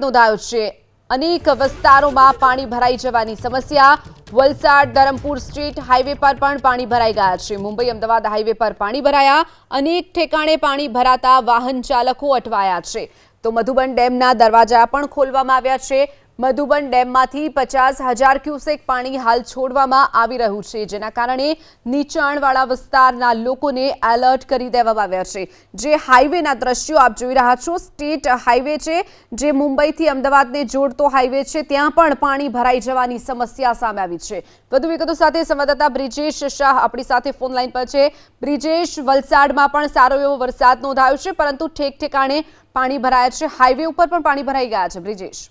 નોંધાયો છે। અનેક વિસ્તારોમાં પાણી ભરાઈ જવાની સમસ્યા। વલસાડ ધરમપુર સ્ટ્રીટ હાઈવે પર પણ પાણી ભરાઈ ગયા છે। મુંબઈ અમદાવાદ હાઈવે પર પાણી ભરાયા। અનેક ઠેકાણે પાણી ભરાતા વાહન ચાલકો અટવાયા છે। તો મધુબન ડેમના દરવાજા પણ ખોલવામાં આવ્યા છે। મધુબન ડેમમાંથી 50,000 ક્યુસેક પાણી હાલ છોડવામાં આવી રહ્યું છે, જેના કારણે નીચાણવાળા વિસ્તારના લોકોને એલર્ટ કરી દેવામાં આવ્યા છે। જે હાઈવેના દ્રશ્યો આપ જોઈ રહ્યા છો, સ્ટેટ હાઈવે છે, જે મુંબઈથી અમદાવાદને જોડતો હાઈવે છે, ત્યાં પણ પાણી ભરાઈ જવાની સમસ્યા સામે આવી છે। વધુ વિગતો સાથે સંવાદદાતા બ્રિજેશ શાહ આપણી સાથે ફોન લાઈન પર છે। બ્રિજેશ, વલસાડમાં પણ સારો એવો વરસાદ નોંધાયો છે, પરંતુ ઠેક ઠેકાણે પાણી ભરાયા છે, હાઈવે ઉપર પણ પાણી ભરાઈ ગયા છે। બ્રિજેશ,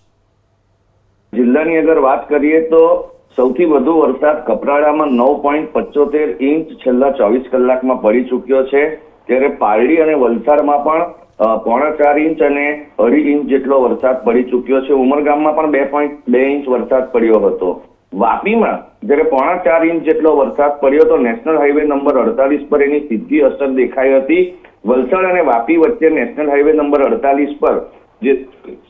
જિલ્લાની અગર વાત કરીએ તો સૌથી વધુ વરસાદ કપરાડામાં 9.75 ઇંચ છેલ્લા 24 કલાકમાં પડી ચૂક્યો છે, ત્યારે પારડી અને વલસાડમાં પણ 4.5 ઇંચ અને 2.5 ઇંચ જેટલો વરસાદ પડી ચૂક્યો છે। ઉમરગામમાં પણ 2.2 ઇંચ વરસાદ પડ્યો હતો। વાપીમાં જ્યારે 4.5 ઇંચ જેટલો વરસાદ પડ્યો તો નેશનલ હાઈવે નંબર 48 પર એની સીધી અસર દેખાઈ હતી। વલસાડ અને વાપી વચ્ચે નેશનલ હાઈવે નંબર 48 પર જે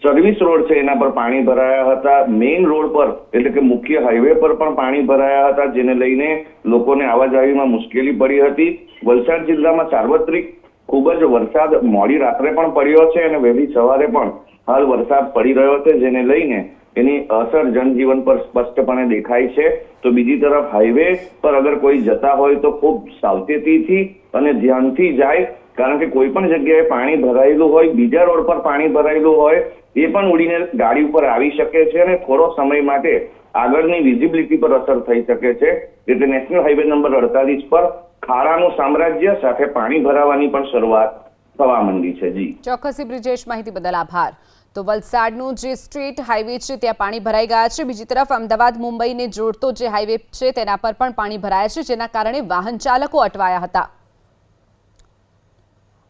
સર્વિસ રોડ છે એના પર પાણી ભરાયા હતા। મેઇન રોડ પર એટલે કે મુખ્ય હાઈવે પર પણ પાણી ભરાયા હતા, જેને લઈને લોકોને આવાજાહીમાં મુશ્કેલી પડી હતી। વલસાડ જિલ્લામાં સાર્વત્રિક ખૂબ જ વરસાદ મોડી રાત્રે પણ પડ્યો છે અને વહેલી સવારે પણ હાલ વરસાદ પડી રહ્યો છે, જેને લઈને એની અસર જનજીવન પર સ્પષ્ટપણે દેખાય છે। તો બીજી તરફ હાઈવે પર અગર કોઈ જતા હોય તો ખૂબ સાવચેતીથી અને ધ્યાનથી જાય, કારણ કે કોઈ પણ જગ્યાએ પાણી ભરાયેલું હોય, બીજા રોડ પર પાણી ભરાયેલું હોય, એ પણ ઉડીને ગાડી ઉપર આવી શકે છે અને થોડો સમય માટે આગળની વિઝિબિલિટી પર અસર થઈ શકે છે। એટલે નેશનલ હાઈવે નંબર 48 પર ખાડાનું સામ્રાજ્ય સાથે પાણી ભરાવાની પણ શરૂઆત થવા માંડી છે। જી ચોક્કસથી બ્રિજેશ, માહિતી બદલ આભાર। તો વલસાડનું જે સ્ટ્રીટ હાઈવે છે ત્યાં પાણી ભરાઈ ગયા છે। બીજી તરફ અમદાવાદ મુંબઈને જોડતો જે હાઈવે છે તેના પર પણ પાણી ભરાયા છે, જેના કારણે વાહન ચાલકો અટવાયા હતા।